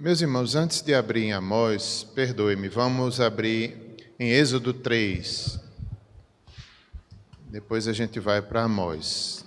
Meus irmãos, antes de abrir em Amós, perdoe-me, vamos abrir em Êxodo 3. Depois a gente vai para Amós.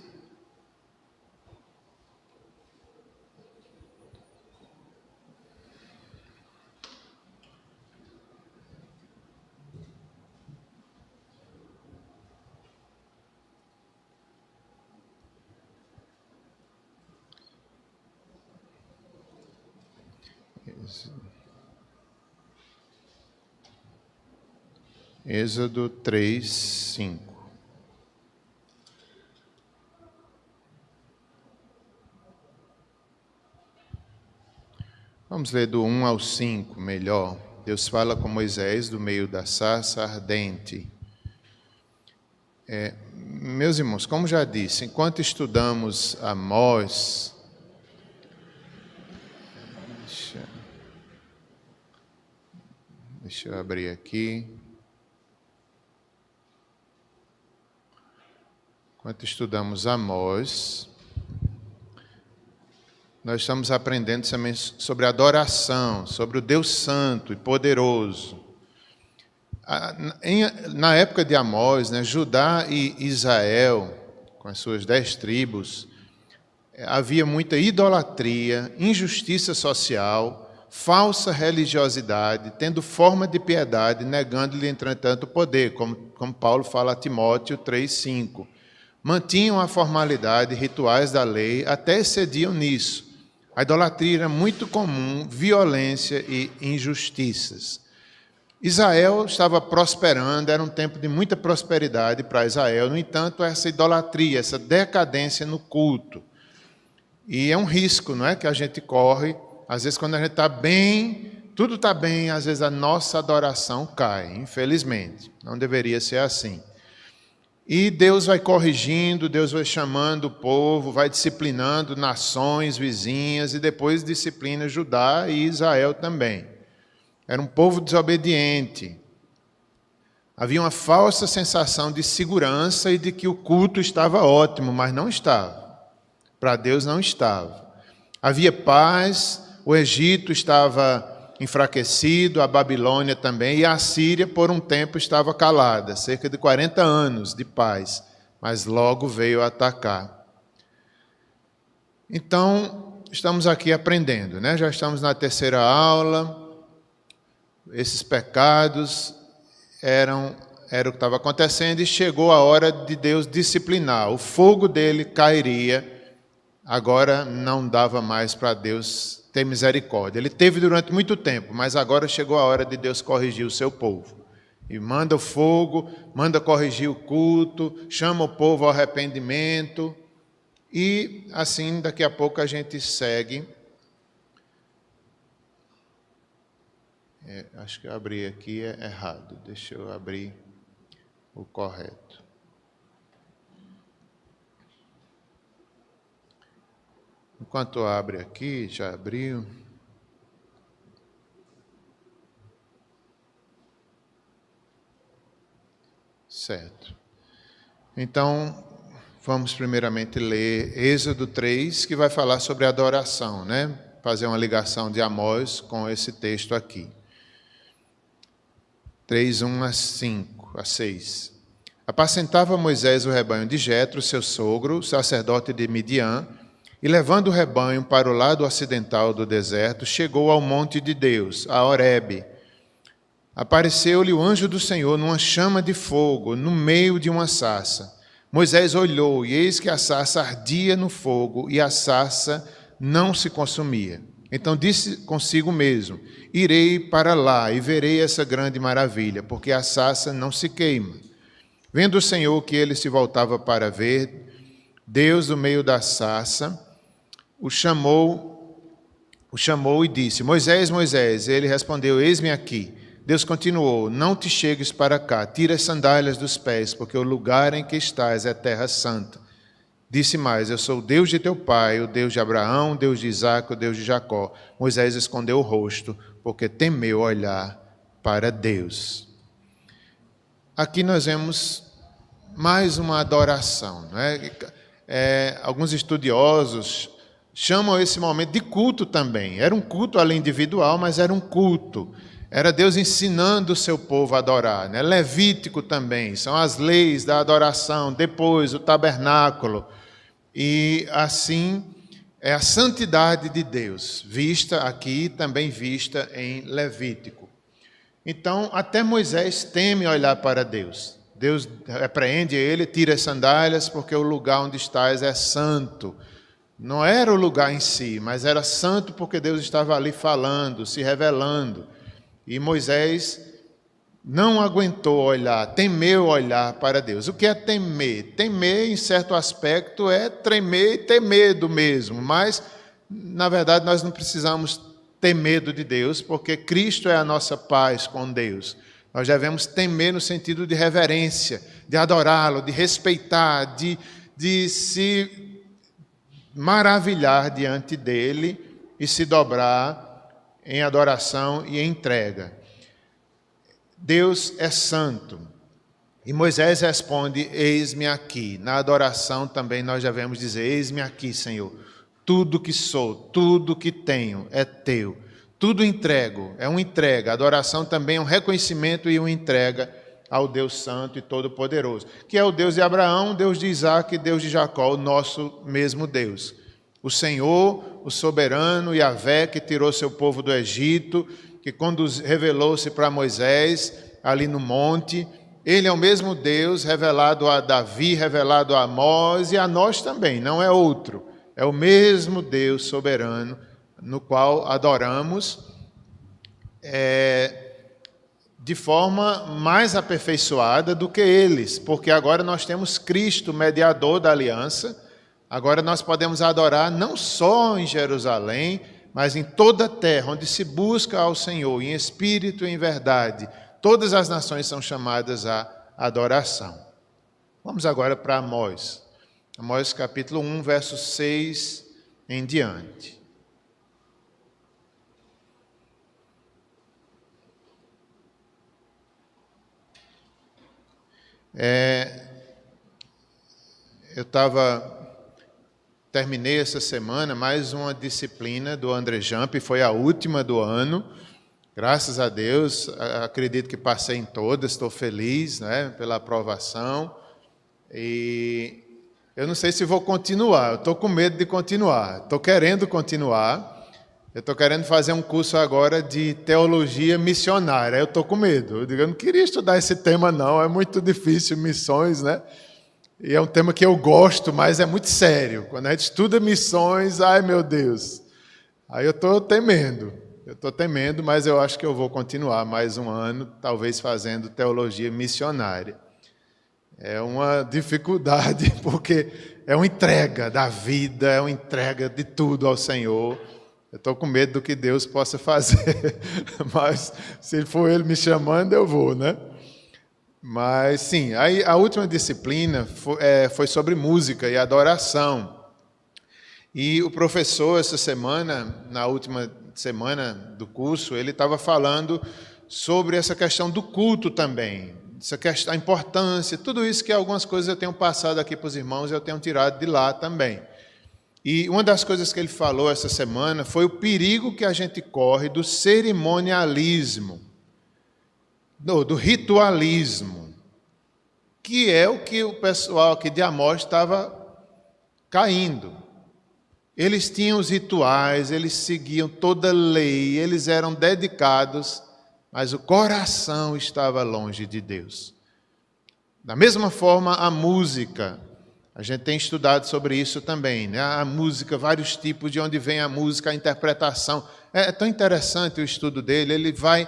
Êxodo 3, 5. Vamos ler do 1 ao 5, melhor. Deus fala com Moisés do meio da sarça ardente. Meus irmãos, como já disse, enquanto estudamos Amós, deixa eu abrir aqui. Enquanto estudamos Amós, nós estamos aprendendo também sobre adoração, sobre o Deus Santo e Poderoso. Na época de Amós, Judá e Israel, com as suas 10 tribos, havia muita idolatria, injustiça social, falsa religiosidade, tendo forma de piedade, negando-lhe, entretanto, o poder, como Paulo fala a Timóteo 3,5. Mantinham a formalidade e rituais da lei, até excediam nisso. A idolatria era muito comum, violência e injustiças. Israel estava prosperando, era um tempo de muita prosperidade para Israel. No entanto, essa idolatria, essa decadência no culto. E é um risco, não é, que a gente corre. Às vezes, quando a gente está bem, tudo está bem, às vezes a nossa adoração cai, infelizmente. Não deveria ser assim. E Deus vai corrigindo, Deus vai chamando o povo, vai disciplinando nações vizinhas e depois disciplina Judá e Israel também. Era um povo desobediente. Havia uma falsa sensação de segurança e de que o culto estava ótimo, mas não estava. Para Deus não estava. Havia paz, o Egito estava enfraquecido, a Babilônia também, e a Síria por um tempo estava calada, cerca de 40 anos de paz, mas logo veio atacar. Então, estamos aqui aprendendo, já estamos na 3ª aula, esses pecados eram o que estava acontecendo e chegou a hora de Deus disciplinar, o fogo dele cairia, agora não dava mais para Deus ter misericórdia. Ele teve durante muito tempo, mas agora chegou a hora de Deus corrigir o seu povo. E manda o fogo, manda corrigir o culto, chama o povo ao arrependimento. E assim, daqui a pouco a gente segue. Acho que eu abri aqui errado. Deixa eu abrir o correto. Enquanto abre aqui, já abriu. Certo. Então, vamos primeiramente ler Êxodo 3, que vai falar sobre adoração, Fazer uma ligação de Amós com esse texto aqui. 3, 1 a 6. Apacentava Moisés o rebanho de Jetro, seu sogro, sacerdote de Midian, e levando o rebanho para o lado ocidental do deserto, chegou ao monte de Deus, a Horebe. Apareceu-lhe o anjo do Senhor numa chama de fogo, no meio de uma sarça. Moisés olhou, e eis que a sarça ardia no fogo, e a sarça não se consumia. Então disse consigo mesmo: irei para lá e verei essa grande maravilha, porque a sarça não se queima. Vendo o Senhor que ele se voltava para ver, Deus, do meio da sarça, o chamou e disse: Moisés, Moisés. Ele respondeu: eis-me aqui. Deus continuou: não te chegues para cá, tira as sandálias dos pés, porque o lugar em que estás é terra santa. Disse mais: eu sou o Deus de teu pai, o Deus de Abraão, o Deus de Isaque, o Deus de Jacó. Moisés escondeu o rosto, porque temeu olhar para Deus. Aqui nós vemos mais uma adoração, Alguns estudiosos chamam esse momento de culto também. Era um culto ali individual, mas era um culto. Era Deus ensinando o seu povo a adorar, né? Levítico também, são as leis da adoração, depois o tabernáculo. E assim é a santidade de Deus, vista aqui, também vista em Levítico. Então, até Moisés teme olhar para Deus. Deus repreende ele, tira as sandálias, porque o lugar onde estás é santo. Não era o lugar em si, mas era santo porque Deus estava ali falando, se revelando. E Moisés não aguentou olhar, temeu olhar para Deus. O que é temer? Temer, em certo aspecto, é tremer e ter medo mesmo. Mas, na verdade, nós não precisamos ter medo de Deus, porque Cristo é a nossa paz com Deus. Nós devemos temer no sentido de reverência, de adorá-lo, de respeitar, de se maravilhar diante dele e se dobrar em adoração e entrega. Deus é santo. E Moisés responde, eis-me aqui. Na adoração também nós devemos dizer, eis-me aqui, Senhor. Tudo que sou, tudo que tenho é teu. Tudo entrego, é uma entrega. A adoração também é um reconhecimento e uma entrega ao Deus Santo e Todo-Poderoso, que é o Deus de Abraão, Deus de Isaac e Deus de Jacó, o nosso mesmo Deus. O Senhor, o soberano, Yahvé, que tirou seu povo do Egito, que revelou-se para Moisés ali no monte. Ele é o mesmo Deus revelado a Davi, revelado a Amós e a nós também, não é outro. É o mesmo Deus soberano no qual adoramos de forma mais aperfeiçoada do que eles, porque agora nós temos Cristo, mediador da aliança. Agora nós podemos adorar não só em Jerusalém, mas em toda a terra, onde se busca ao Senhor, em espírito e em verdade. Todas as nações são chamadas à adoração. Vamos agora para Amós. Amós capítulo 1, verso 6 em diante. Terminei essa semana mais uma disciplina do André Jump, foi a última do ano, graças a Deus, acredito que passei em todas, estou feliz, né, pela aprovação, e eu não sei se vou continuar, eu estou com medo de continuar, estou querendo continuar, eu estou querendo fazer um curso agora de teologia missionária, eu estou com medo, eu não queria estudar esse tema não, é muito difícil, missões, né? E é um tema que eu gosto, mas é muito sério. Quando a gente estuda missões, ai meu Deus. Aí eu estou temendo, mas eu acho que eu vou continuar mais um ano, talvez fazendo teologia missionária. É uma dificuldade, porque é uma entrega da vida, é uma entrega de tudo ao Senhor. Eu estou com medo do que Deus possa fazer, mas se for Ele me chamando, eu vou, né? Mas, sim, aí a última disciplina foi sobre música e adoração. E o professor, essa semana, na última semana do curso, ele estava falando sobre essa questão do culto também, a importância, tudo isso que algumas coisas eu tenho passado aqui para os irmãos, eu tenho tirado de lá também. E uma das coisas que ele falou essa semana foi o perigo que a gente corre do cerimonialismo, do ritualismo, que é o que o pessoal aqui de Amós estava caindo. Eles tinham os rituais, eles seguiam toda a lei, eles eram dedicados, mas o coração estava longe de Deus. Da mesma forma, a música, a gente tem estudado sobre isso também, né? A música, vários tipos, de onde vem a música, a interpretação. É tão interessante o estudo dele, ele vai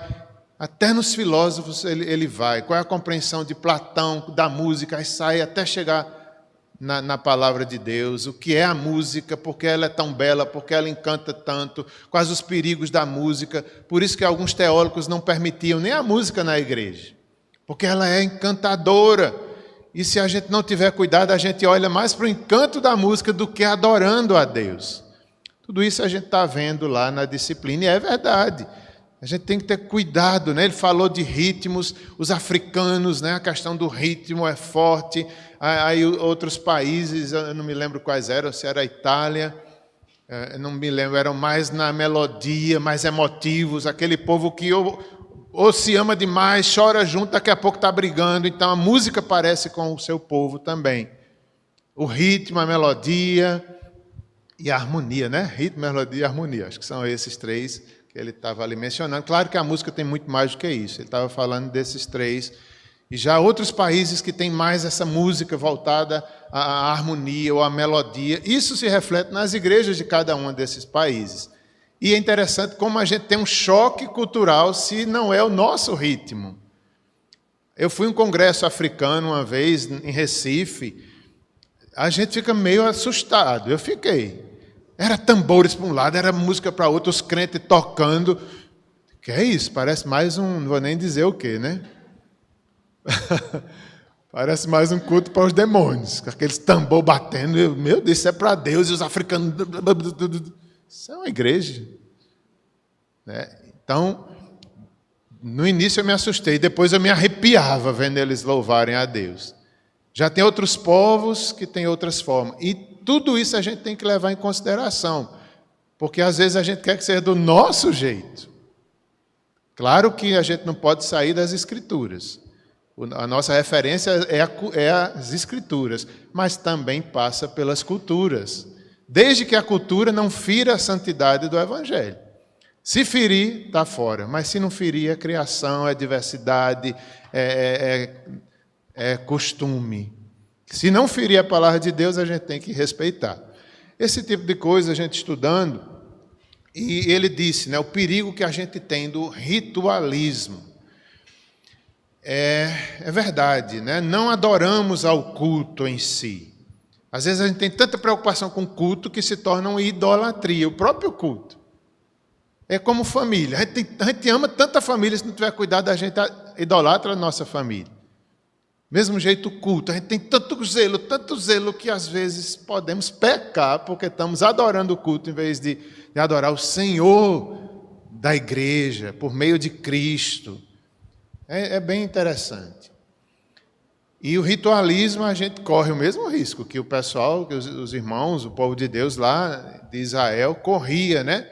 até nos filósofos, ele vai. Qual é a compreensão de Platão, da música, aí sai até chegar na palavra de Deus, o que é a música, porque ela é tão bela, porque ela encanta tanto, quais os perigos da música. Por isso que alguns teólogos não permitiam nem a música na igreja, porque ela é encantadora. E se a gente não tiver cuidado, a gente olha mais para o encanto da música do que adorando a Deus. Tudo isso a gente está vendo lá na disciplina, e é verdade. A gente tem que ter cuidado, né? Ele falou de ritmos, os africanos, né? A questão do ritmo é forte. Aí outros países, eu não me lembro quais eram, se era a Itália, não me lembro, eram mais na melodia, mais emotivos, aquele povo que ou se ama demais, chora junto, daqui a pouco está brigando. Então a música parece com o seu povo também. O ritmo, a melodia e a harmonia, né? Ritmo, melodia e harmonia. Acho que são esses três que ele estava ali mencionando. Claro que a música tem muito mais do que isso. Ele estava falando desses três. E já outros países que têm mais essa música voltada à harmonia ou à melodia. Isso se reflete nas igrejas de cada um desses países. E é interessante como a gente tem um choque cultural se não é o nosso ritmo. Eu fui em um congresso africano uma vez, em Recife. A gente fica meio assustado. Eu fiquei. Era tambores para um lado, era música para outro, os crentes tocando. Que é isso? Parece mais um, não vou nem dizer o quê, né? Parece mais um culto para os demônios. Com aqueles tambor batendo. Meu Deus, isso é para Deus. E os africanos... Isso é uma igreja. Né? Então, no início eu me assustei, depois eu me arrepiava vendo eles louvarem a Deus. Já tem outros povos que têm outras formas. E tudo isso a gente tem que levar em consideração, porque às vezes a gente quer que seja do nosso jeito. Claro que a gente não pode sair das Escrituras. A nossa referência é as Escrituras, mas também passa pelas culturas. Desde que a cultura não fira a santidade do Evangelho. Se ferir, está fora. Mas se não ferir, é criação, é diversidade, é costume. Se não ferir a palavra de Deus, a gente tem que respeitar. Esse tipo de coisa a gente estudando, e ele disse, né, o perigo que a gente tem do ritualismo. É verdade, né? Não adoramos ao culto em si. Às vezes a gente tem tanta preocupação com o culto que se torna uma idolatria, o próprio culto. É como família. A gente ama tanta família, se não tiver cuidado, a gente idolatra a nossa família. Mesmo jeito o culto. A gente tem tanto zelo, que às vezes podemos pecar, porque estamos adorando o culto em vez de adorar o Senhor da igreja, por meio de Cristo. É bem interessante. E o ritualismo, a gente corre o mesmo risco que o pessoal, que os irmãos, o povo de Deus lá de Israel, corria, né?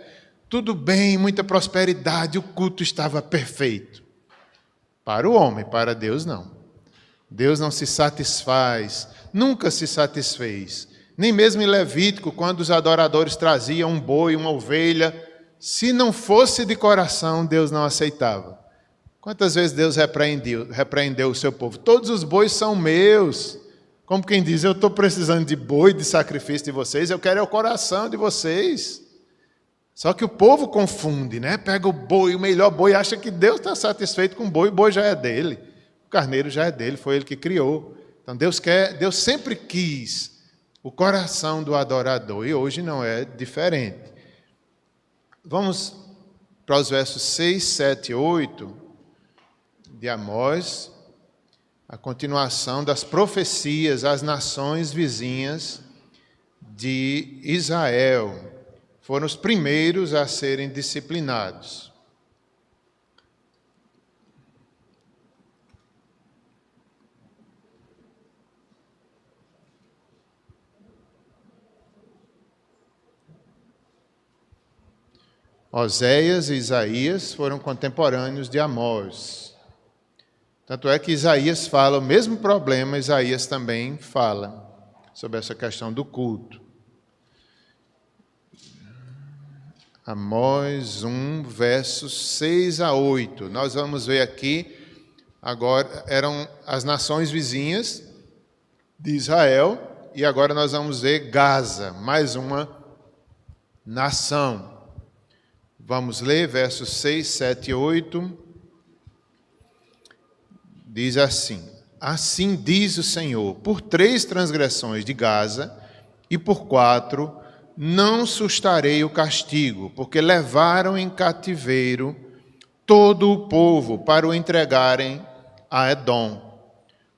Tudo bem, muita prosperidade, o culto estava perfeito. Para o homem, para Deus não. Deus não se satisfaz, nunca se satisfez. Nem mesmo em Levítico, quando os adoradores traziam um boi, uma ovelha, se não fosse de coração, Deus não aceitava. Quantas vezes Deus repreendeu o seu povo? Todos os bois são meus. Como quem diz, eu estou precisando de boi, de sacrifício de vocês, eu quero é o coração de vocês. Só que o povo confunde, né? Pega o boi, o melhor boi, acha que Deus está satisfeito com o boi já é dele. O carneiro já é dele, foi ele que criou. Então Deus sempre quis o coração do adorador, e hoje não é diferente. Vamos para os versos 6, 7 e 8 de Amós, a continuação das profecias às nações vizinhas de Israel. Foram os primeiros a serem disciplinados. Oséias e Isaías foram contemporâneos de Amós. Tanto é que Isaías fala o mesmo problema, Isaías também fala sobre essa questão do culto. Amós 1, versos 6 a 8. Nós vamos ver aqui, agora eram as nações vizinhas de Israel, e agora nós vamos ver Gaza, mais uma nação. Vamos ler versos 6, 7 e 8. Diz assim: assim diz o Senhor, por 3 transgressões de Gaza e por 4 não sustarei o castigo, porque levaram em cativeiro todo o povo para o entregarem a Edom.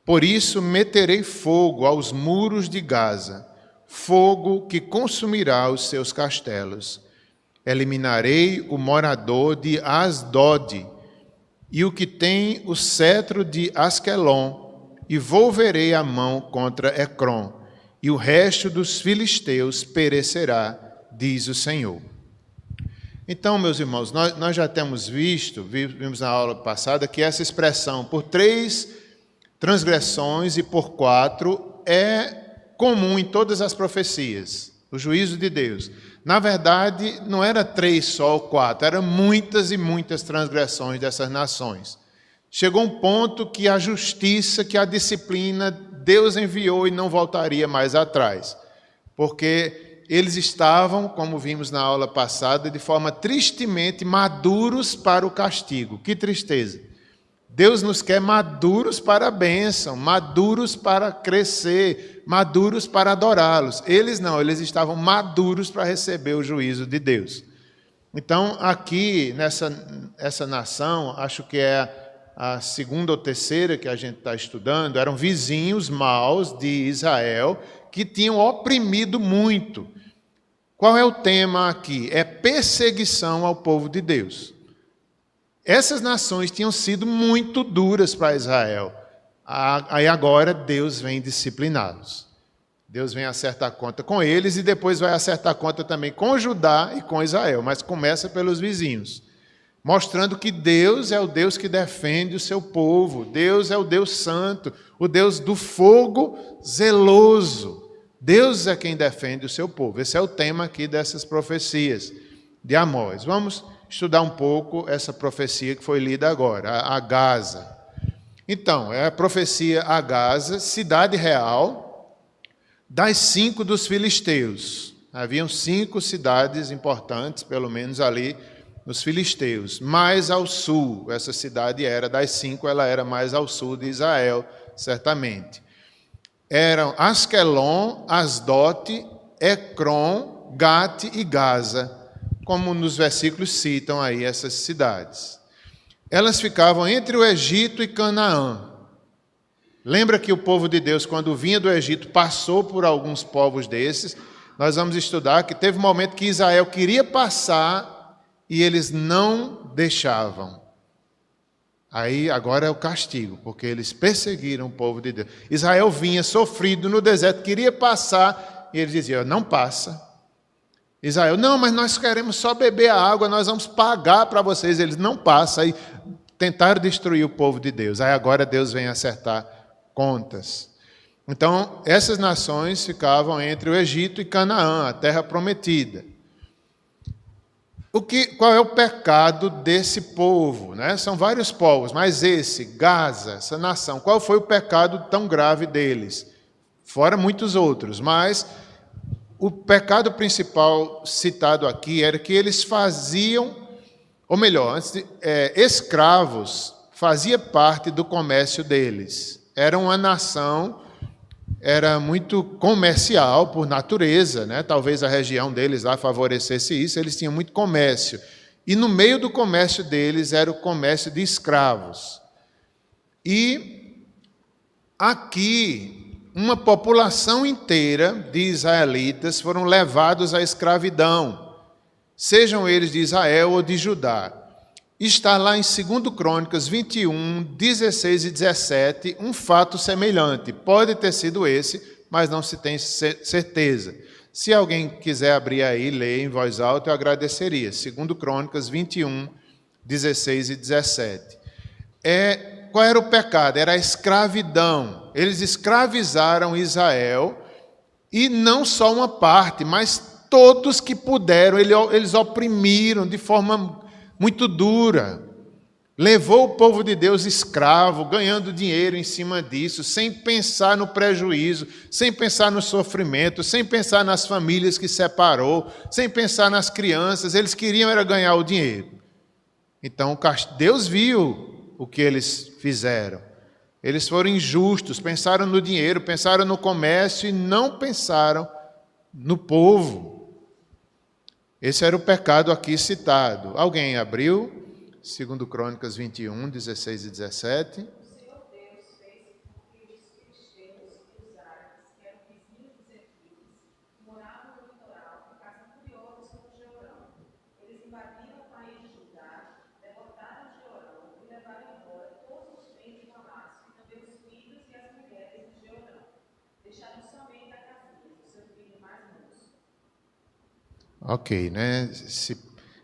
Por isso meterei fogo aos muros de Gaza, fogo que consumirá os seus castelos. Eliminarei o morador de Asdod e o que tem o cetro de Asquelon, e volverei a mão contra Ecrom, e o resto dos filisteus perecerá diz o Senhor. Então, meus irmãos, nós já temos vimos na aula passada, que essa expressão por 3 transgressões e por 4 é comum em todas as profecias, o juízo de Deus. Na verdade, não era 3 só ou 4, eram muitas e muitas transgressões dessas nações. Chegou um ponto que a justiça, que a disciplina, Deus enviou e não voltaria mais atrás, porque eles estavam, como vimos na aula passada, de forma tristemente maduros para o castigo. Que tristeza! Deus nos quer maduros para a bênção, maduros para crescer, maduros para adorá-los. Eles não, eles estavam maduros para receber o juízo de Deus. Então, aqui, essa nação, acho que é a segunda ou terceira que a gente está estudando, eram vizinhos maus de Israel, que tinham oprimido muito. Qual é o tema aqui? É perseguição ao povo de Deus. Essas nações tinham sido muito duras para Israel. Aí agora Deus vem discipliná-los. Deus vem acertar conta com eles e depois vai acertar conta também com Judá e com Israel, mas começa pelos vizinhos, mostrando que Deus é o Deus que defende o seu povo. Deus é o Deus santo, o Deus do fogo zeloso. Deus é quem defende o seu povo. Esse é o tema aqui dessas profecias de Amós. Vamos estudar um pouco essa profecia que foi lida agora, a Gaza. Então, é a profecia a Gaza, cidade real, das 5 dos filisteus. Haviam 5 cidades importantes, pelo menos ali, nos filisteus. Mais ao sul, essa cidade era das 5, ela era mais ao sul de Israel, certamente. Eram Asquelon, Asdote, Ecrom, Gate e Gaza, como nos versículos citam aí essas cidades. Elas ficavam entre o Egito e Canaã. Lembra que o povo de Deus, quando vinha do Egito, passou por alguns povos desses. Nós vamos estudar que teve um momento que Israel queria passar e eles não deixavam. Aí agora é o castigo, porque eles perseguiram o povo de Deus. Israel vinha sofrido no deserto, queria passar, e eles diziam, não passa. Israel, não, mas nós queremos só beber a água, nós vamos pagar para vocês. Eles, não passa. Aí tentaram destruir o povo de Deus. Aí agora Deus vem acertar contas. Então, essas nações ficavam entre o Egito e Canaã, a terra prometida. Qual é o pecado desse povo? Né? São vários povos, mas esse, Gaza, essa nação, qual foi o pecado tão grave deles? Fora muitos outros, mas o pecado principal citado aqui era que eles faziam, ou melhor, escravos, fazia parte do comércio deles. Era uma nação, era muito comercial por natureza, né? Talvez a região deles lá favorecesse isso, eles tinham muito comércio. E no meio do comércio deles era o comércio de escravos. E aqui, uma população inteira de israelitas foram levados à escravidão, sejam eles de Israel ou de Judá. Está lá em 2 Crônicas 21, 16 e 17, um fato semelhante. Pode ter sido esse, mas não se tem certeza. Se alguém quiser abrir aí e ler em voz alta, eu agradeceria. 2 Crônicas 21, 16 e 17. Qual era o pecado? Era a escravidão. Eles escravizaram Israel, e não só uma parte, mas todos que puderam, eles oprimiram de forma muito dura. Levou o povo de Deus escravo, ganhando dinheiro em cima disso, sem pensar no prejuízo, sem pensar no sofrimento, sem pensar nas famílias que separou, sem pensar nas crianças. Eles queriam era ganhar o dinheiro. Então Deus viu o que eles fizeram. Eles foram injustos, pensaram no dinheiro, pensaram no comércio e não pensaram no povo. Esse era o pecado aqui citado. Alguém abriu? 2 Crônicas 21, 16 e 17. Ok, né?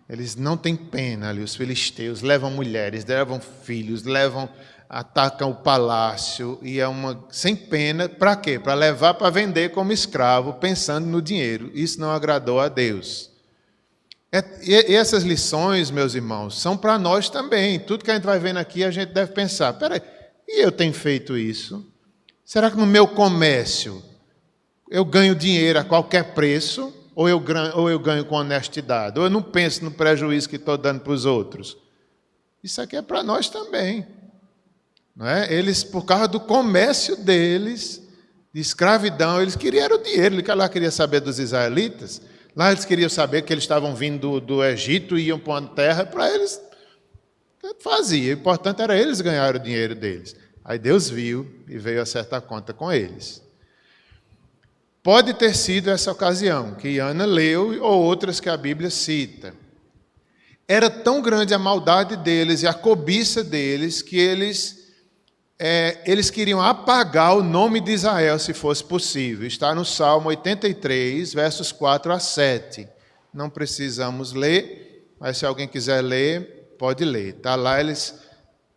Eles não têm pena ali, os filisteus levam mulheres, levam filhos, atacam o palácio, e sem pena, para quê? Para levar para vender como escravo, pensando no dinheiro. Isso não agradou a Deus. E essas lições, meus irmãos, são para nós também. Tudo que a gente vai vendo aqui, a gente deve pensar, peraí, e eu tenho feito isso? Será que no meu comércio eu ganho dinheiro a qualquer preço? Ou eu ganho com honestidade? Ou eu não penso no prejuízo que estou dando para os outros? Isso aqui é para nós também. Não é? Eles, por causa do comércio deles, de escravidão, eles queriam o dinheiro. Ele lá queria saber dos israelitas. Lá eles queriam saber que eles estavam vindo do Egito e iam para uma terra. Para eles, fazia. O importante era eles ganharem o dinheiro deles. Aí Deus viu e veio acertar conta com eles. Pode ter sido essa ocasião que Ana leu ou outras que a Bíblia cita. Era tão grande a maldade deles e a cobiça deles que eles queriam apagar o nome de Israel se fosse possível. Está no Salmo 83, versos 4 a 7. Não precisamos ler, mas se alguém quiser ler, pode ler. Está lá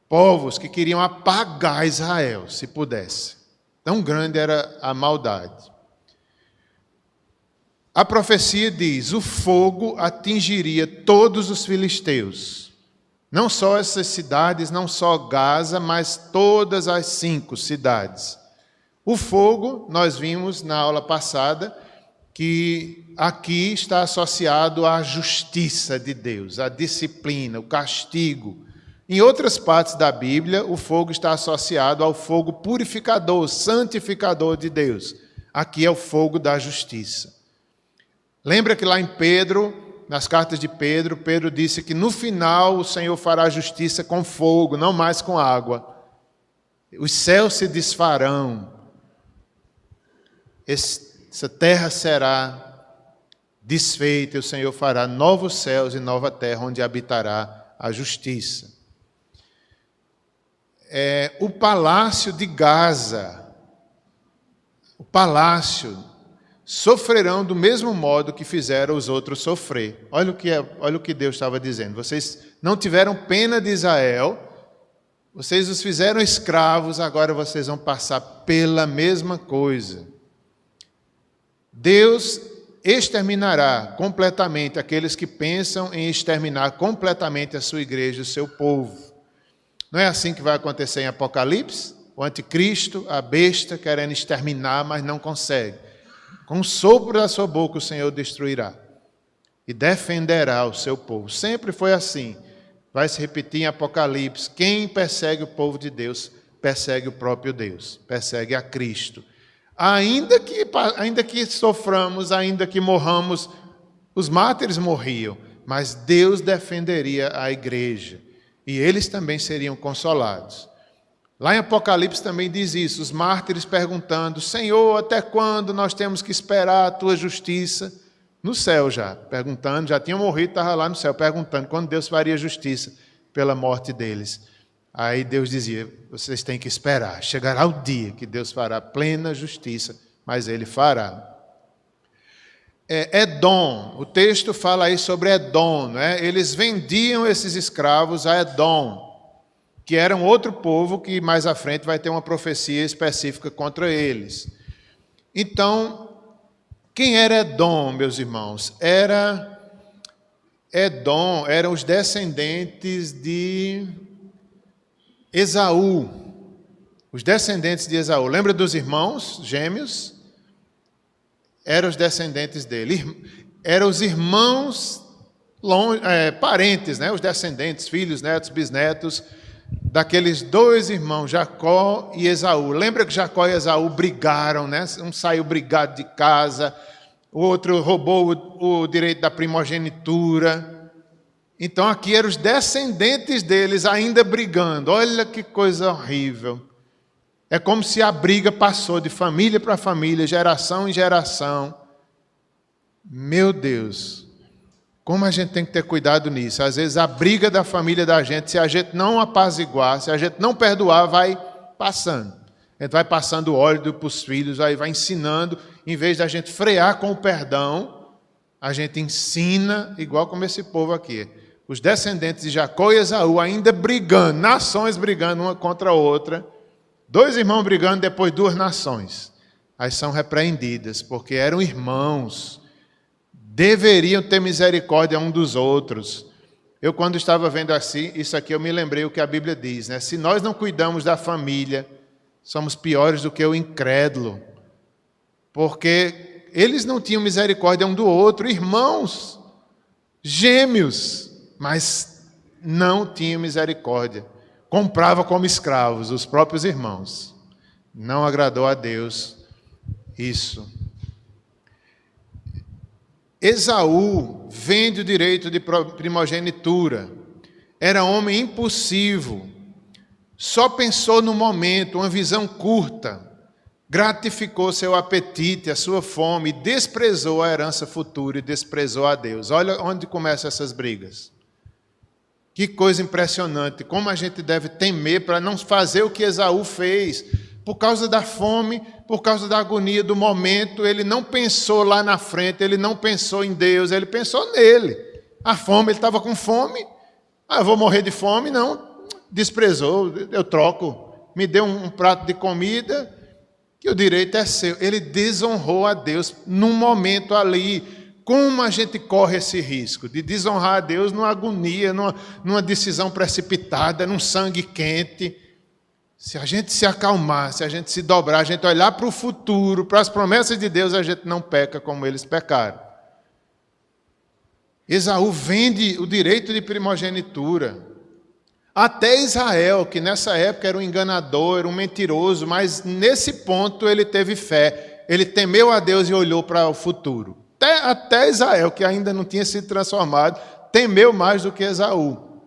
povos que queriam apagar Israel, se pudesse. Tão grande era a maldade. A profecia diz: o fogo atingiria todos os filisteus. Não só essas cidades, não só Gaza, mas todas as 5 cidades. O fogo, nós vimos na aula passada, que aqui está associado à justiça de Deus, à disciplina, o castigo. Em outras partes da Bíblia, o fogo está associado ao fogo purificador, santificador de Deus. Aqui é o fogo da justiça. Lembra que lá em Pedro, nas cartas de Pedro, Pedro disse que no final o Senhor fará justiça com fogo, não mais com água. Os céus se desfarão. Essa terra será desfeita e o Senhor fará novos céus e nova terra onde habitará a justiça. O palácio de Gaza, o palácio, sofrerão do mesmo modo que fizeram os outros sofrer. Olha o que Deus estava dizendo. Vocês não tiveram pena de Israel, vocês os fizeram escravos, agora vocês vão passar pela mesma coisa. Deus exterminará completamente aqueles que pensam em exterminar completamente a sua igreja, o seu povo. Não é assim que vai acontecer em Apocalipse? O anticristo, a besta, querendo exterminar, mas não consegue. Com o sopro da sua boca o Senhor destruirá e defenderá o seu povo. Sempre foi assim. Vai se repetir em Apocalipse. Quem persegue o povo de Deus, persegue o próprio Deus, persegue a Cristo. Ainda que soframos, ainda que morramos, os mártires morriam, mas Deus defenderia a igreja e eles também seriam consolados. Lá em Apocalipse também diz isso, os mártires perguntando: Senhor, até quando nós temos que esperar a tua justiça? No céu já, perguntando, já tinham morrido, estava lá no céu, perguntando quando Deus faria justiça pela morte deles. Aí Deus dizia: vocês têm que esperar, chegará o dia que Deus fará plena justiça, mas Ele fará. Edom, o texto fala aí sobre Edom, né? Eles vendiam esses escravos a Edom, que era um outro povo que mais à frente vai ter uma profecia específica contra eles. Então, quem era Edom, meus irmãos? Edom eram os descendentes de Esaú. Os descendentes de Esaú. Lembra dos irmãos gêmeos? Eram os descendentes dele. Eram os irmãos parentes, né? Os descendentes, filhos, netos, bisnetos, daqueles 2 irmãos, Jacó e Esaú. Lembra que Jacó e Esaú brigaram, né? Um saiu brigado de casa, o outro roubou o direito da primogenitura. Então aqui eram os descendentes deles ainda brigando. Olha que coisa horrível. É como se a briga passou de família para família, geração em geração. Meu Deus! Como a gente tem que ter cuidado nisso. Às vezes a briga da família da gente, se a gente não apaziguar, se a gente não perdoar, vai passando. A gente vai passando óleo para os filhos, aí vai ensinando, em vez da gente frear com o perdão, a gente ensina, igual como esse povo aqui, os descendentes de Jacó e Esaú ainda brigando, nações brigando uma contra a outra, dois irmãos brigando, depois duas nações. Aí são repreendidas, porque eram irmãos, deveriam ter misericórdia um dos outros. Eu, quando estava vendo assim, isso aqui, eu me lembrei o que a Bíblia diz, né? Se nós não cuidamos da família, somos piores do que o incrédulo, porque eles não tinham misericórdia um do outro, irmãos, gêmeos, mas não tinham misericórdia. Comprava como escravos os próprios irmãos. Não agradou a Deus isso. Esaú vende o direito de primogenitura. Era homem impulsivo. Só pensou no momento, uma visão curta. Gratificou seu apetite, a sua fome, e desprezou a herança futura e desprezou a Deus. Olha onde começam essas brigas. Que coisa impressionante, como a gente deve temer para não fazer o que Esaú fez. Por causa da fome, por causa da agonia do momento, ele não pensou lá na frente, ele não pensou em Deus, ele pensou nele. A fome, ele estava com fome. Eu vou morrer de fome? Não, desprezou, eu troco. Me deu um prato de comida, que o direito é seu. Ele desonrou a Deus num momento ali. Como a gente corre esse risco de desonrar a Deus numa agonia, numa decisão precipitada, num sangue quente? Se a gente se acalmar, se a gente se dobrar, a gente olhar para o futuro, para as promessas de Deus, a gente não peca como eles pecaram. Esaú vende o direito de primogenitura. Até Israel, que nessa época era um enganador, era um mentiroso, mas nesse ponto ele teve fé. Ele temeu a Deus e olhou para o futuro. Até Israel, que ainda não tinha sido transformado, temeu mais do que Esaú.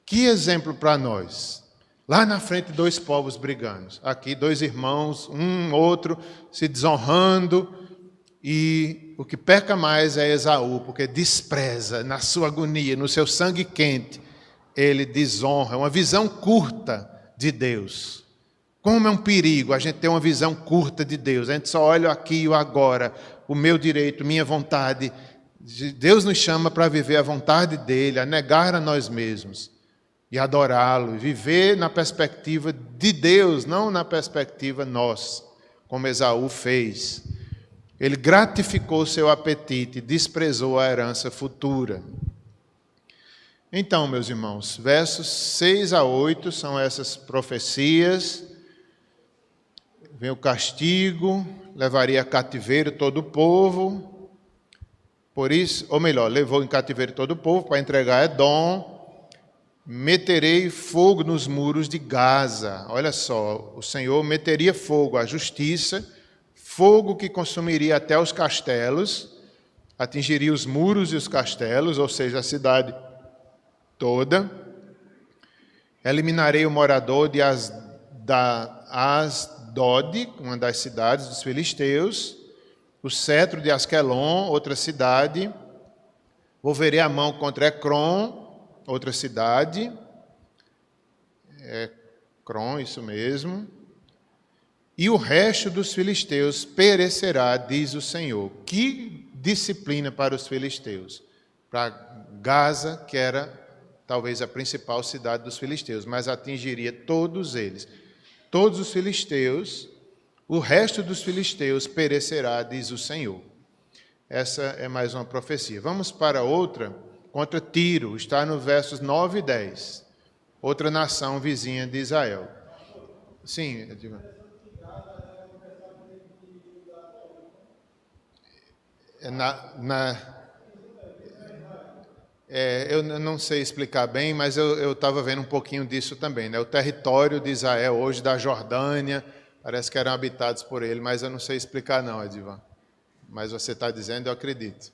Que exemplo para nós. Lá na frente, dois povos brigando. Aqui, dois irmãos, um, outro, se desonrando. E o que peca mais é Esaú, porque despreza, na sua agonia, no seu sangue quente, ele desonra. Uma visão curta de Deus. Como é um perigo a gente ter uma visão curta de Deus. A gente só olha aqui e o agora, o meu direito, minha vontade. Deus nos chama para viver a vontade dEle, a negar a nós mesmos. E adorá-lo, viver na perspectiva de Deus, não na perspectiva nossa, como Esaú fez. Ele gratificou seu apetite, desprezou a herança futura. Então, meus irmãos, versos 6 a 8 são essas profecias. Vem o castigo, levaria a cativeiro todo o povo. Por isso, ou melhor, levou em cativeiro todo o povo para entregar a Edom. Meterei fogo nos muros de Gaza. Olha só, o Senhor meteria fogo à justiça, fogo que consumiria até os castelos, atingiria os muros e os castelos, ou seja, a cidade toda. Eliminarei o morador de Asdod, uma das cidades dos filisteus, o cetro de Asquelon, outra cidade. Volverei a mão contra Ecrom, outra cidade, Ecrom, isso mesmo, e o resto dos filisteus perecerá, diz o Senhor. Que disciplina para os filisteus, para Gaza, que era talvez a principal cidade dos filisteus, mas atingiria todos eles. Todos os filisteus, o resto dos filisteus perecerá, diz o Senhor. Essa é mais uma profecia. Vamos para outra. Contra Tiro, está no versos 9 e 10. Outra nação vizinha de Israel. Sim, eu não sei explicar bem, mas eu estava vendo um pouquinho disso também. Né? O território de Israel, hoje da Jordânia, parece que eram habitados por ele, mas eu não sei explicar não, Edivan. Mas você está dizendo, eu acredito.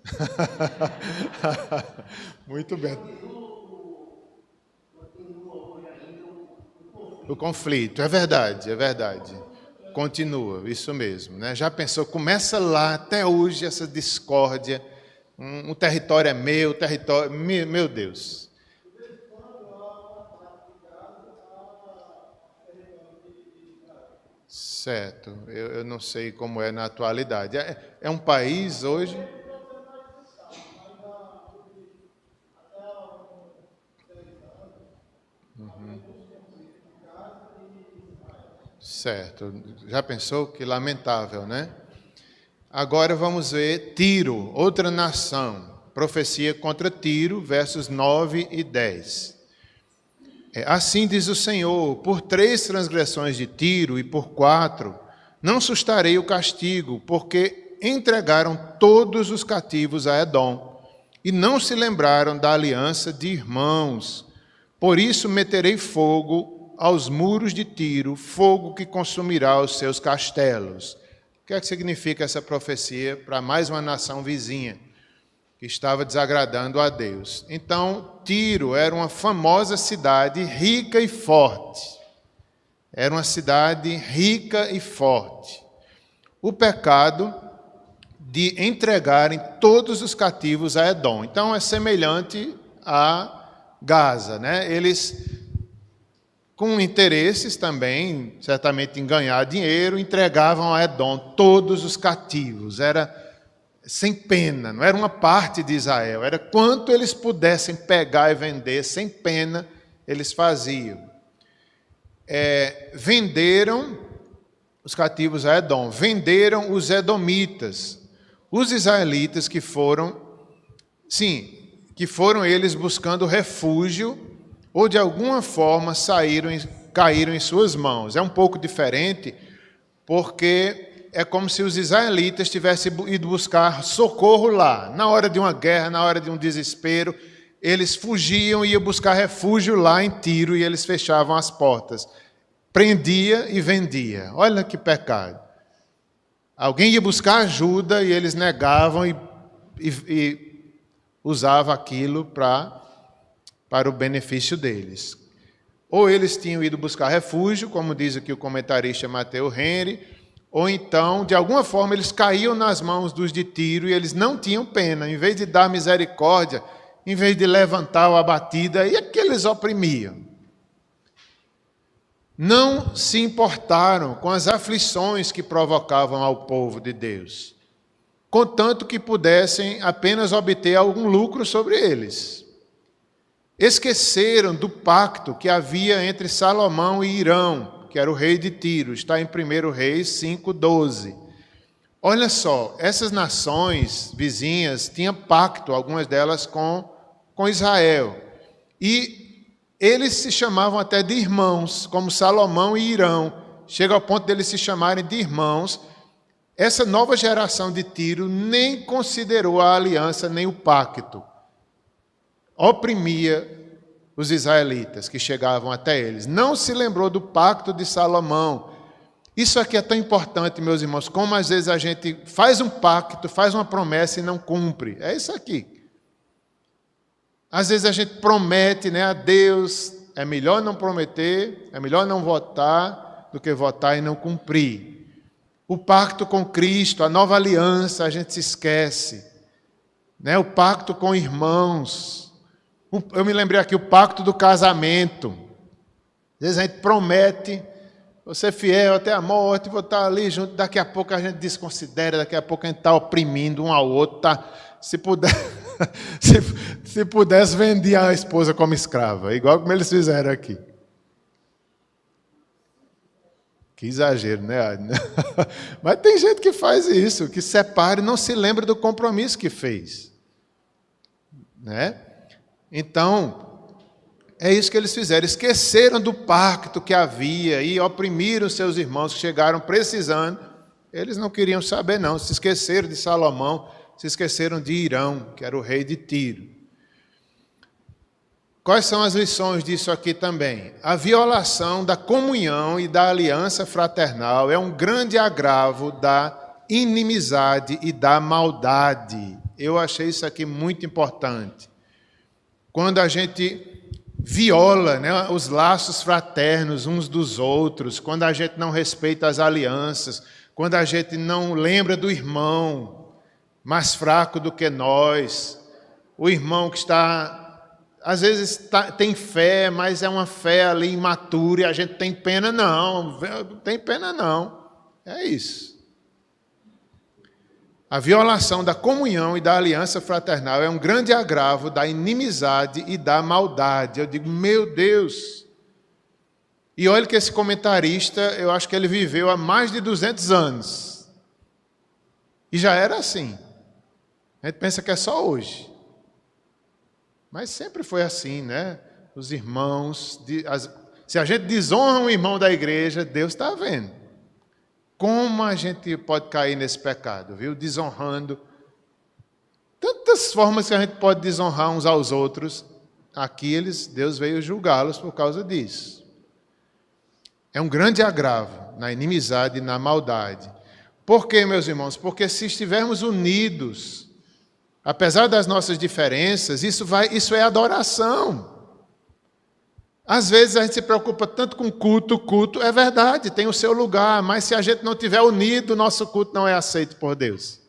Muito bem. O conflito, é verdade, é verdade. Continua, isso mesmo. Né? Já pensou, começa lá, até hoje, essa discórdia. Um território é meu, território... Meu Deus. Certo, eu não sei como é na atualidade. É um país hoje... Certo. Já pensou? Que lamentável, né? Agora vamos ver Tiro, outra nação. Profecia contra Tiro, versos 9 e 10. Assim diz o Senhor: por 3 transgressões de Tiro e por 4, não sustarei o castigo, porque entregaram todos os cativos a Edom, e não se lembraram da aliança de irmãos. Por isso meterei fogo aos muros de Tiro, fogo que consumirá os seus castelos. O que é que significa essa profecia para mais uma nação vizinha que estava desagradando a Deus? Então, Tiro era uma famosa cidade rica e forte. Era uma cidade rica e forte. O pecado de entregarem todos os cativos a Edom. Então, é semelhante a Gaza, né? Eles, com interesses também, certamente em ganhar dinheiro, entregavam a Edom todos os cativos. Era sem pena, não era uma parte de Israel, era quanto eles pudessem pegar e vender, sem pena, eles faziam. Venderam os cativos a Edom, venderam os edomitas, os israelitas que foram eles buscando refúgio, ou de alguma forma caíram em suas mãos. É um pouco diferente, porque é como se os israelitas tivessem ido buscar socorro lá. Na hora de uma guerra, na hora de um desespero, eles fugiam e iam buscar refúgio lá em Tiro, e eles fechavam as portas. Prendia e vendia. Olha que pecado. Alguém ia buscar ajuda e eles negavam e usavam aquilo para o benefício deles. Ou eles tinham ido buscar refúgio, como diz aqui o comentarista Mateus Henry, ou então, de alguma forma, eles caíam nas mãos dos de Tiro e eles não tinham pena. Em vez de dar misericórdia, em vez de levantar o abatido, aí é que eles oprimiam. Não se importaram com as aflições que provocavam ao povo de Deus, contanto que pudessem apenas obter algum lucro sobre eles. Esqueceram do pacto que havia entre Salomão e Irão, que era o rei de Tiro, está em 1 Reis 5:12. Olha só, essas nações vizinhas tinham pacto, algumas delas com Israel, e eles se chamavam até de irmãos, como Salomão e Irão. Chega ao ponto de eles se chamarem de irmãos. Essa nova geração de Tiro nem considerou a aliança nem o pacto. Oprimia os israelitas que chegavam até eles. Não se lembrou do pacto de Salomão. Isso aqui é tão importante, meus irmãos, como às vezes a gente faz um pacto, faz uma promessa e não cumpre. É isso aqui. Às vezes a gente promete, a Deus, é melhor não prometer, é melhor não votar do que votar e não cumprir. O pacto com Cristo, a nova aliança, a gente se esquece. O pacto com irmãos. Eu me lembrei aqui, o pacto do casamento. Às vezes a gente promete, vou ser fiel até a morte, vou estar ali junto, daqui a pouco a gente desconsidera, daqui a pouco a gente está oprimindo um ao outro, se puder... Se pudesse, vendia a esposa como escrava, igual como eles fizeram aqui. Que exagero, né? Mas tem gente que faz isso, que separa e não se lembra do compromisso que fez. Então, é isso que eles fizeram. Esqueceram do pacto que havia e oprimiram seus irmãos que chegaram precisando. Eles não queriam saber, não. Se esqueceram de Salomão, se esqueceram de Irão, que era o rei de Tiro. Quais são as lições disso aqui também? A violação da comunhão e da aliança fraternal é um grande agravo da inimizade e da maldade. Eu achei isso aqui muito importante. Quando a gente viola os laços fraternos uns dos outros, quando a gente não respeita as alianças, quando a gente não lembra do irmão mais fraco do que nós, o irmão que às vezes tem fé, mas é uma fé ali imatura, e a gente tem pena, não tem pena não, é isso. A violação da comunhão e da aliança fraternal é um grande agravo da inimizade e da maldade. Eu digo, meu Deus, E olha que esse comentarista, eu acho que ele viveu há mais de 200 anos. E já era assim. A gente pensa que é só hoje. Mas sempre foi assim, né? Os irmãos... Se a gente desonra um irmão da igreja, Deus está vendo. Como a gente pode cair nesse pecado, viu? Desonrando. Tantas formas que a gente pode desonrar uns aos outros. Aqui Deus veio julgá-los por causa disso. É um grande agravo na inimizade e na maldade. Por quê, meus irmãos? Porque se estivermos unidos, apesar das nossas diferenças, isso é adoração. Às vezes a gente se preocupa tanto com culto é verdade, tem o seu lugar, mas se a gente não estiver unido, o nosso culto não é aceito por Deus.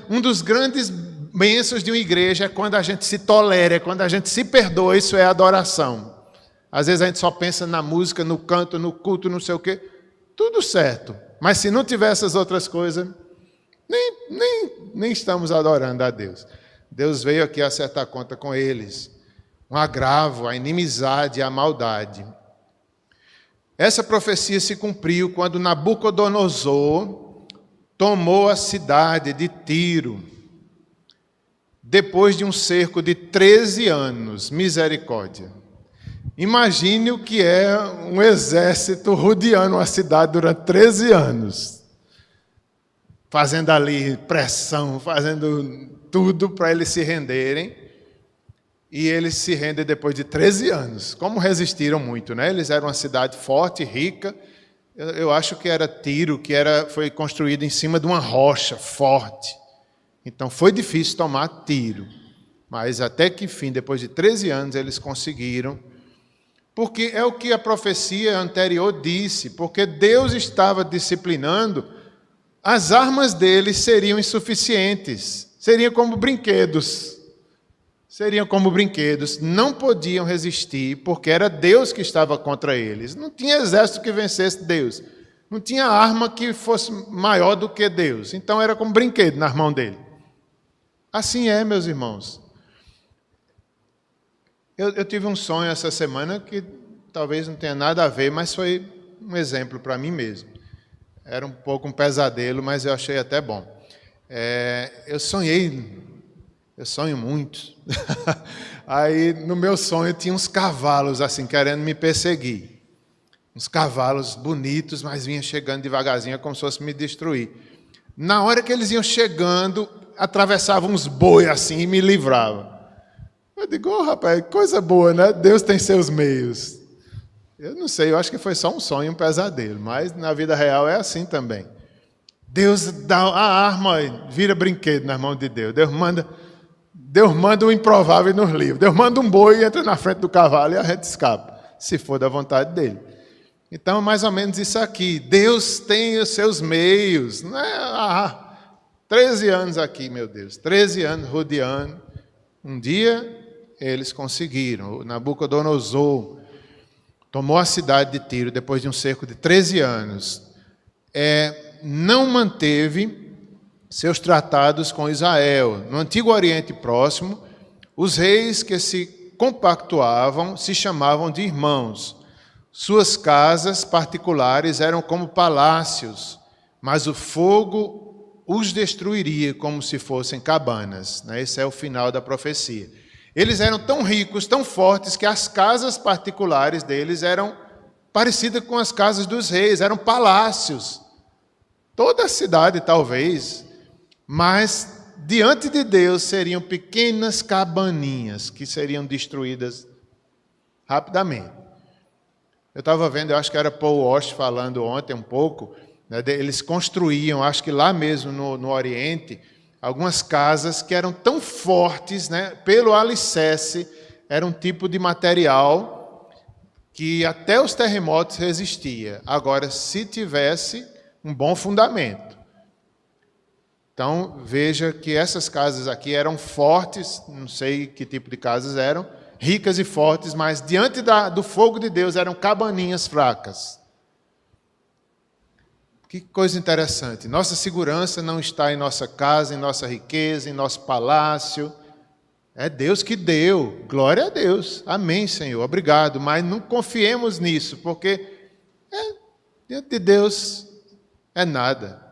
Um dos grandes bênçãos de uma igreja é quando a gente se tolera, é quando a gente se perdoa, isso é adoração. Às vezes a gente só pensa na música, no canto, no culto, não sei o quê. Tudo certo. Mas se não tiver essas outras coisas, nem estamos adorando a Deus. Deus veio aqui acertar conta com eles. Um agravo, a inimizade, a maldade. Essa profecia se cumpriu quando Nabucodonosor tomou a cidade de Tiro, depois de um cerco de 13 anos. Misericórdia. Imagine o que é um exército rodeando uma cidade durante 13 anos. Fazendo ali pressão, fazendo tudo para eles se renderem. E eles se rendem depois de 13 anos. Como resistiram muito, né? Eles eram uma cidade forte, rica. Eu acho que era Tiro, foi construído em cima de uma rocha forte. Então foi difícil tomar Tiro. Mas até que enfim, depois de 13 anos, eles conseguiram. Porque é o que a profecia anterior disse, porque Deus estava disciplinando, as armas deles seriam insuficientes, seriam como brinquedos. Não podiam resistir, porque era Deus que estava contra eles. Não tinha exército que vencesse Deus. Não tinha arma que fosse maior do que Deus. Então era como brinquedo nas mãos dele. Assim é, meus irmãos. Eu tive um sonho essa semana que talvez não tenha nada a ver, mas foi um exemplo para mim mesmo. Era um pouco um pesadelo, mas eu achei até bom. Eu sonho muito. Aí no meu sonho tinha uns cavalos assim querendo me perseguir. Uns cavalos bonitos, mas vinham chegando devagarzinho, como se fosse me destruir. Na hora que eles iam chegando, atravessavam uns boi assim e me livravam. Eu digo, rapaz, coisa boa, né? Deus tem seus meios. Eu não sei, eu acho que foi só um sonho, um pesadelo, mas na vida real é assim também. Deus dá a arma, vira brinquedo nas mãos de Deus. Deus manda o improvável nos livros. Deus manda um boi, entra na frente do cavalo e a gente escapa, se for da vontade dele. Então, mais ou menos isso aqui. Deus tem os seus meios. Não é? 13 anos aqui, meu Deus. 13 anos rodeando. Um dia eles conseguiram. O Nabucodonosor tomou a cidade de Tiro depois de um cerco de 13 anos. Não manteve seus tratados com Israel. No Antigo Oriente Próximo, os reis que se compactuavam se chamavam de irmãos. Suas casas particulares eram como palácios, mas o fogo os destruiria como se fossem cabanas. Esse é o final da profecia. Eles eram tão ricos, tão fortes, que as casas particulares deles eram parecidas com as casas dos reis, eram palácios. Toda a cidade, talvez, mas diante de Deus seriam pequenas cabaninhas que seriam destruídas rapidamente. Eu estava vendo, eu acho que era Paul Walsh falando ontem um pouco, né, eles construíam, acho que lá mesmo no Oriente, algumas casas que eram tão fortes, né, pelo alicerce, era um tipo de material que até os terremotos resistia. Agora, se tivesse um bom fundamento. Então, veja que essas casas aqui eram fortes, não sei que tipo de casas eram, ricas e fortes, mas diante do fogo de Deus eram cabaninhas fracas. Que coisa interessante. Nossa segurança não está em nossa casa, em nossa riqueza, em nosso palácio. É Deus que deu. Glória a Deus. Amém, Senhor. Obrigado. Mas não confiemos nisso, porque diante de Deus é nada.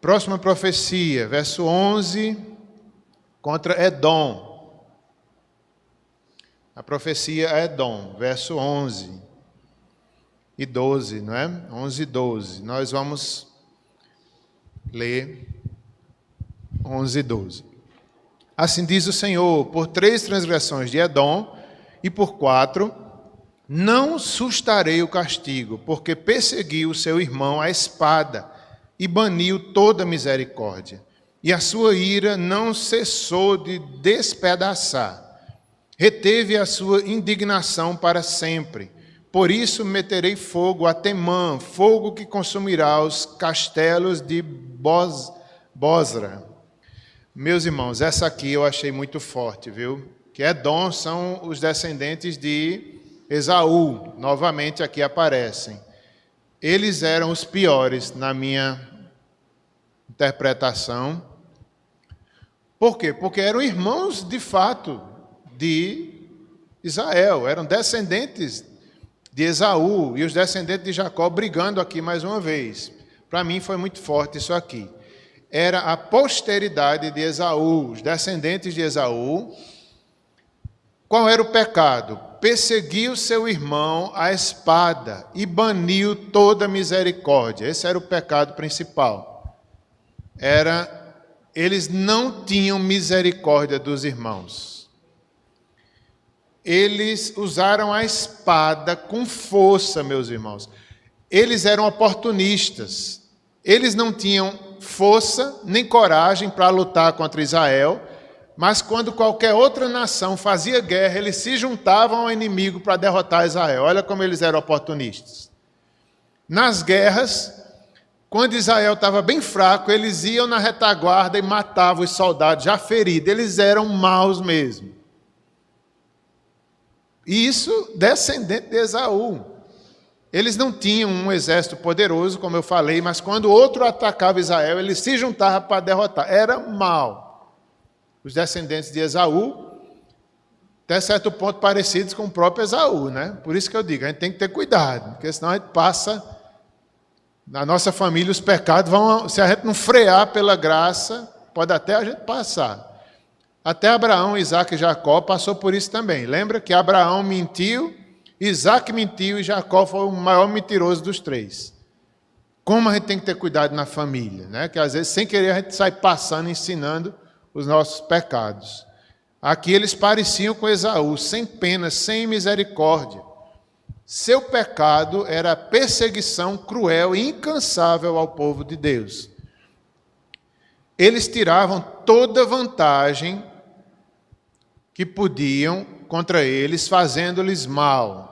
Próxima profecia, verso 11, contra Edom. A profecia a Edom, verso 11 e 12, não é? 11 e 12. Nós vamos ler 11 e 12. Assim diz o Senhor: por 3 transgressões de Edom e por 4, não sustarei o castigo, porque perseguiu seu irmão à espada e baniu toda misericórdia. E a sua ira não cessou de despedaçar. Reteve a sua indignação para sempre. Por isso meterei fogo a Temã, fogo que consumirá os castelos de Bosra. Meus irmãos, essa aqui eu achei muito forte, viu? Que Edom são os descendentes de Esaú. Novamente aqui aparecem. Eles eram os piores na minha interpretação. Por quê? Porque eram irmãos de fato de Israel, eram descendentes de Esaú e os descendentes de Jacó brigando aqui mais uma vez. Para mim foi muito forte isso aqui. Era a posteridade de Esaú, os descendentes de Esaú. Qual era o pecado? Perseguiu seu irmão à espada e baniu toda misericórdia. Esse era o pecado principal. Eles não tinham misericórdia dos irmãos. Eles usaram a espada com força, meus irmãos. Eles eram oportunistas. Eles não tinham força nem coragem para lutar contra Israel, mas quando qualquer outra nação fazia guerra, eles se juntavam ao inimigo para derrotar Israel. Olha como eles eram oportunistas. Nas guerras, quando Israel estava bem fraco, eles iam na retaguarda e matavam os soldados já feridos. Eles eram maus mesmo. E isso descendente de Esaú. Eles não tinham um exército poderoso, como eu falei, mas quando outro atacava Israel, eles se juntavam para derrotar. Era mal. Os descendentes de Esaú, até certo ponto parecidos com o próprio Esaú, né? Por isso que eu digo, a gente tem que ter cuidado, porque senão a gente passa, na nossa família, os pecados vão, se a gente não frear pela graça, pode até a gente passar. Até Abraão, Isaac e Jacó passou por isso também. Lembra que Abraão mentiu, Isaac mentiu e Jacó foi o maior mentiroso dos 3. Como a gente tem que ter cuidado na família, né? Que às vezes, sem querer, a gente sai passando, ensinando os nossos pecados. Aqui eles pareciam com Esaú, sem pena, sem misericórdia. Seu pecado era a perseguição cruel e incansável ao povo de Deus. Eles tiravam toda vantagem que podiam contra eles, fazendo-lhes mal.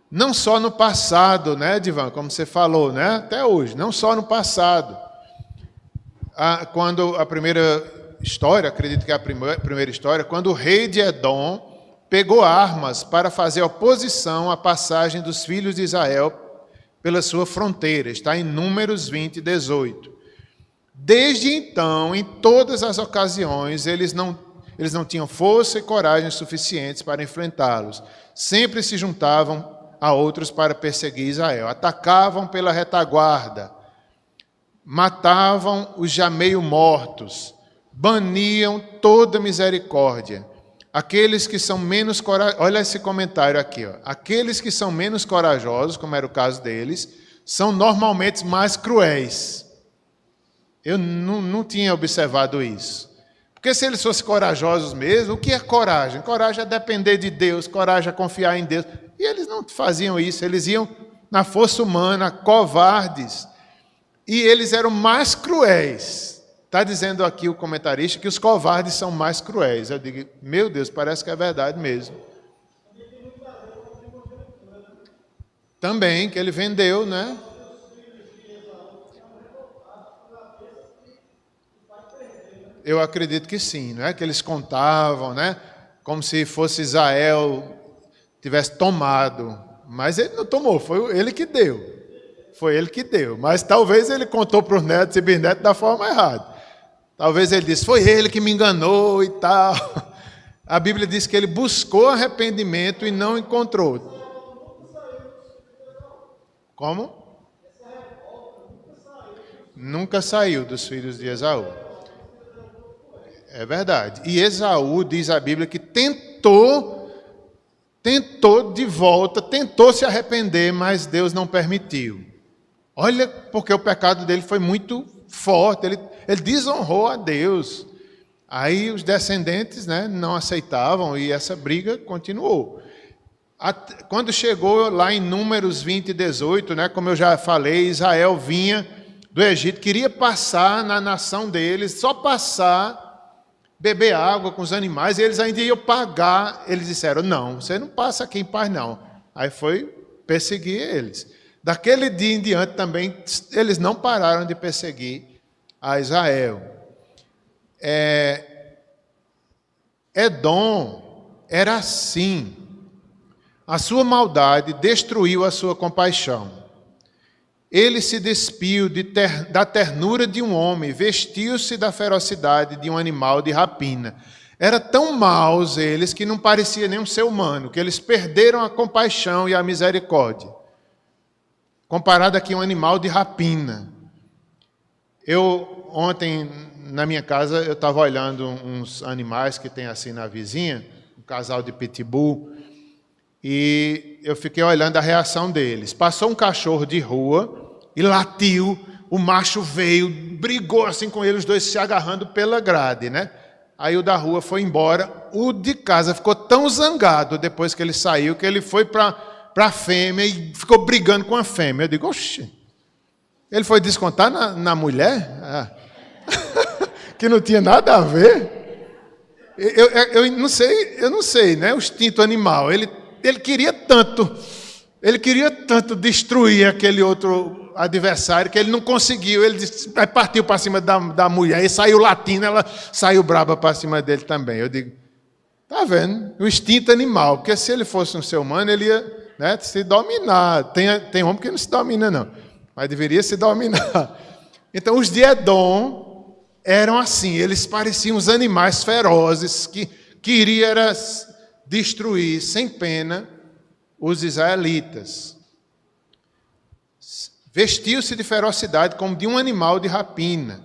Não só no passado, né, Divan, como você falou, né, até hoje, não só no passado. Quando a primeira história, acredito que é a primeira história, quando o rei de Edom pegou armas para fazer oposição à passagem dos filhos de Israel pela sua fronteira. Está em Números 20, 18. Desde então, em todas as ocasiões, eles não tinham força e coragem suficientes para enfrentá-los. Sempre se juntavam a outros para perseguir Israel. Atacavam pela retaguarda, matavam os já meio mortos, baniam toda misericórdia. Aqueles que são menos corajosos, olha esse comentário aqui, ó. Aqueles que são menos corajosos, como era o caso deles, são normalmente mais cruéis. Eu não tinha observado isso. Porque se eles fossem corajosos mesmo, o que é coragem? Coragem é depender de Deus, coragem é confiar em Deus. E eles não faziam isso, eles iam na força humana, covardes. E eles eram mais cruéis. Está dizendo aqui o comentarista que os covardes são mais cruéis. Eu digo, meu Deus, parece que é verdade mesmo. Também, que ele vendeu, né? Eu acredito que sim, não é? Que eles contavam, né? Como se fosse Israel tivesse tomado. Mas ele não tomou, foi ele que deu. Foi ele que deu. Mas talvez ele contou para os netos e bisnetos da forma errada. Talvez ele disse, foi ele que me enganou e tal. A Bíblia diz que ele buscou arrependimento e não encontrou. Como? Nunca saiu dos filhos de Esaú. É verdade. E Esaú, diz a Bíblia, que tentou de volta, tentou se arrepender, mas Deus não permitiu. Olha, porque o pecado dele foi muito forte, ele desonrou a Deus. Aí os descendentes, né, não aceitavam e essa briga continuou. Quando chegou lá em Números 20, 18, né, como eu já falei, Israel vinha do Egito, queria passar na nação deles, só passar, beber água com os animais, e eles ainda iam pagar. Eles disseram, não, você não passa aqui em paz não. Aí foi perseguir eles. Daquele dia em diante também, eles não pararam de perseguir a Israel. Edom era assim. A sua maldade destruiu a sua compaixão. Ele se despiu da ternura de um homem, vestiu-se da ferocidade de um animal de rapina. Eram tão maus eles que não parecia nem um ser humano, que eles perderam a compaixão e a misericórdia. Comparado aqui a um animal de rapina. Ontem, na minha casa, eu estava olhando uns animais que tem assim na vizinha, um casal de pitbull, e eu fiquei olhando a reação deles. Passou um cachorro de rua e latiu, o macho veio, brigou assim com ele, os dois se agarrando pela grade, né? Aí o da rua foi embora, o de casa ficou tão zangado depois que ele saiu, que ele foi para a fêmea e ficou brigando com a fêmea. Eu digo, oxe, ele foi descontar na mulher? Que não tinha nada a ver. Eu não sei, né? O instinto animal, ele queria tanto destruir aquele outro adversário que ele não conseguiu. Ele partiu para cima da mulher e saiu latindo, ela saiu brava para cima dele também. Eu digo, tá vendo? O instinto animal, porque se ele fosse um ser humano, ele ia, né, se dominar. Tem homem que não se domina, não, mas deveria se dominar. Então, os de Edom eram assim, eles pareciam os animais ferozes que queriam destruir sem pena os israelitas. Vestiu-se de ferocidade como de um animal de rapina.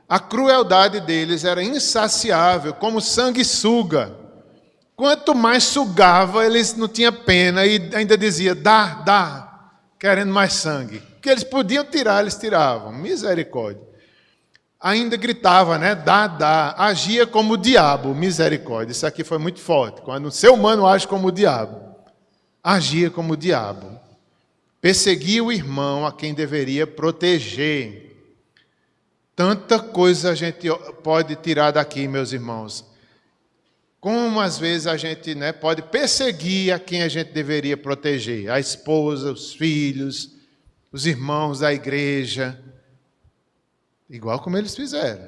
A crueldade deles era insaciável, como sanguessuga. Quanto mais sugava, eles não tinham pena e ainda dizia, dá, querendo mais sangue. Porque eles podiam tirar, eles tiravam. Misericórdia. Ainda gritava, né? Dá. Agia como o diabo. Misericórdia. Isso aqui foi muito forte. Quando o ser humano age como o diabo. Agia como o diabo. Perseguia o irmão a quem deveria proteger. Tanta coisa a gente pode tirar daqui, meus irmãos. Como às vezes a gente, né, pode perseguir a quem a gente deveria proteger. A esposa, os filhos, os irmãos da igreja. Igual como eles fizeram.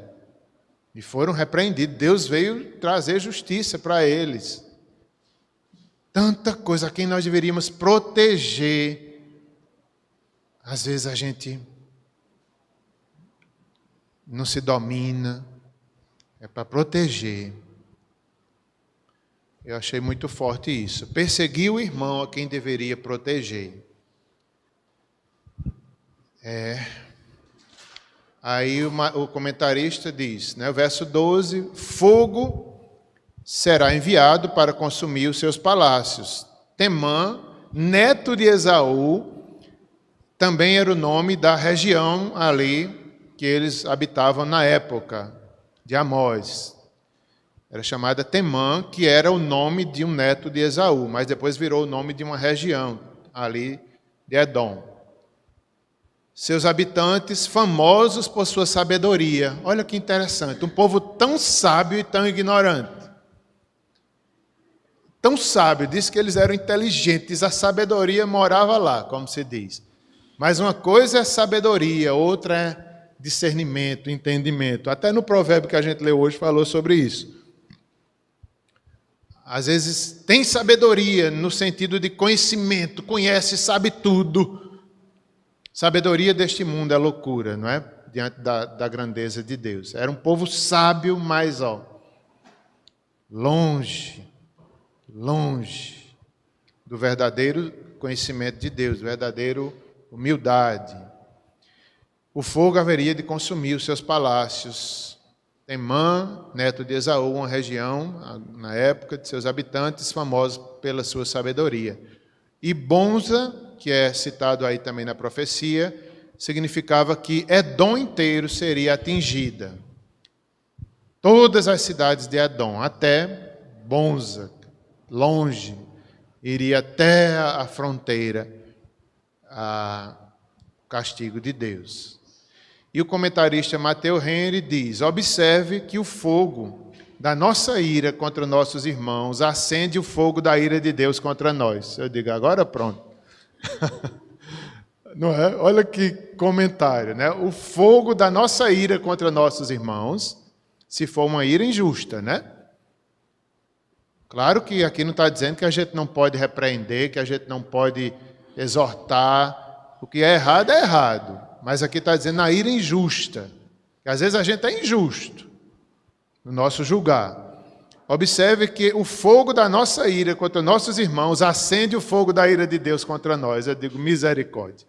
E foram repreendidos. Deus veio trazer justiça para eles. Tanta coisa a quem nós deveríamos proteger. Às vezes a gente não se domina. É para proteger. Eu achei muito forte isso. Perseguir o irmão a quem deveria proteger. Aí o comentarista diz, né, o verso 12, fogo será enviado para consumir os seus palácios. Temã, neto de Esaú, também era o nome da região ali que eles habitavam na época de Amós. Era chamada Temã, que era o nome de um neto de Esaú, mas depois virou o nome de uma região ali de Edom. Seus habitantes famosos por sua sabedoria. Olha que interessante, um povo tão sábio e tão ignorante. Tão sábio, diz que eles eram inteligentes, a sabedoria morava lá, como se diz. Mas uma coisa é sabedoria, outra é discernimento, entendimento. Até no provérbio que a gente leu hoje falou sobre isso. Às vezes tem sabedoria no sentido de conhecimento, conhece, sabe tudo. Sabedoria deste mundo é loucura, não é? diante da grandeza de Deus. Era um povo sábio, mas longe do verdadeiro conhecimento de Deus, verdadeira humildade. O fogo haveria de consumir os seus palácios. Temã, neto de Esaú, uma região, na época, de seus habitantes, famosos pela sua sabedoria. E Bonza, que é citado aí também na profecia, significava que Edom inteiro seria atingida. Todas as cidades de Edom, até Bonza, longe, iria até a fronteira, o castigo de Deus. E o comentarista Matthew Henry diz: observe que o fogo da nossa ira contra nossos irmãos acende o fogo da ira de Deus contra nós. Eu digo, agora pronto. Não é? Olha que comentário, né? O fogo da nossa ira contra nossos irmãos, se for uma ira injusta, né? Claro que aqui não está dizendo que a gente não pode repreender, que a gente não pode exortar. O que é errado. Mas aqui está dizendo a ira injusta. Que às vezes a gente é injusto no nosso julgar. Observe que o fogo da nossa ira contra nossos irmãos acende o fogo da ira de Deus contra nós. Eu digo, misericórdia.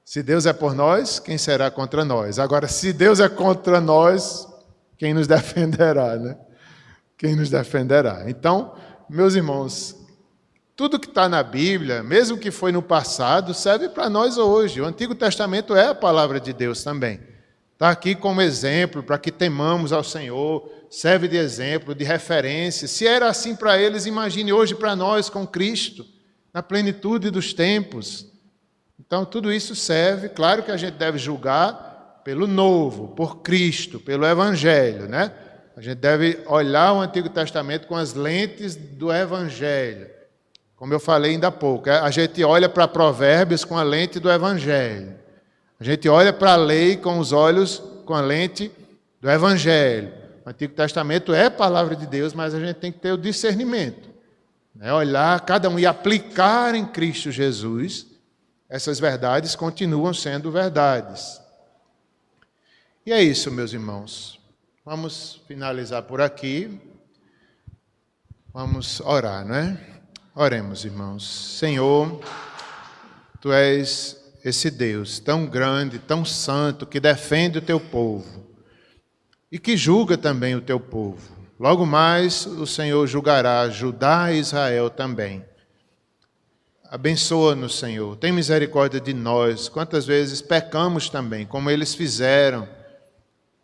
Se Deus é por nós, quem será contra nós? Agora, se Deus é contra nós, quem nos defenderá, né? Quem nos defenderá? Então, meus irmãos, tudo que está na Bíblia, mesmo que foi no passado, serve para nós hoje. O Antigo Testamento é a palavra de Deus também. Está aqui como exemplo para que temamos ao Senhor, serve de exemplo, de referência. Se era assim para eles, imagine hoje para nós com Cristo, na plenitude dos tempos. Então, tudo isso serve. Claro que a gente deve julgar pelo novo, por Cristo, pelo Evangelho, né? A gente deve olhar o Antigo Testamento com as lentes do Evangelho. Como eu falei ainda há pouco, a gente olha para Provérbios com a lente do Evangelho. A gente olha para a lei com os olhos, com a lente do Evangelho. O Antigo Testamento é a palavra de Deus, mas a gente tem que ter o discernimento. Né? Olhar cada um e aplicar em Cristo Jesus, essas verdades continuam sendo verdades. E é isso, meus irmãos. Vamos finalizar por aqui. Vamos orar, não é? Oremos, irmãos. Senhor, Tu és esse Deus tão grande, tão santo, que defende o Teu povo e que julga também o Teu povo. Logo mais o Senhor julgará Judá e Israel também. Abençoa-nos, Senhor. Tem misericórdia de nós. Quantas vezes pecamos também, como eles fizeram.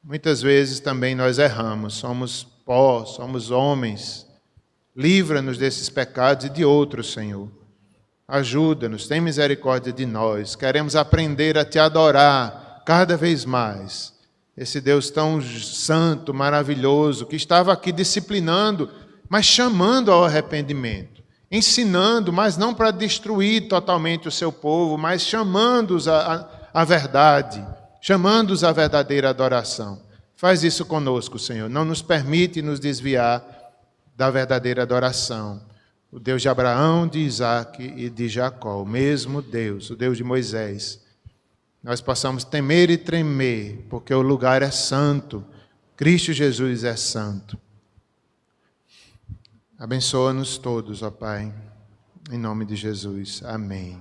Muitas vezes também nós erramos. Somos pó, somos homens. Livra-nos desses pecados e de outros, Senhor. Ajuda-nos, tem misericórdia de nós. Queremos aprender a Te adorar cada vez mais. Esse Deus tão santo, maravilhoso, que estava aqui disciplinando, mas chamando ao arrependimento. Ensinando, mas não para destruir totalmente o seu povo, mas chamando-os à verdade, chamando-os à verdadeira adoração. Faz isso conosco, Senhor. Não nos permite nos desviar da verdadeira adoração. O Deus de Abraão, de Isaque e de Jacó, o mesmo Deus, o Deus de Moisés. Nós possamos temer e tremer, porque o lugar é santo. Cristo Jesus é santo. Abençoa-nos todos, ó Pai, em nome de Jesus. Amém.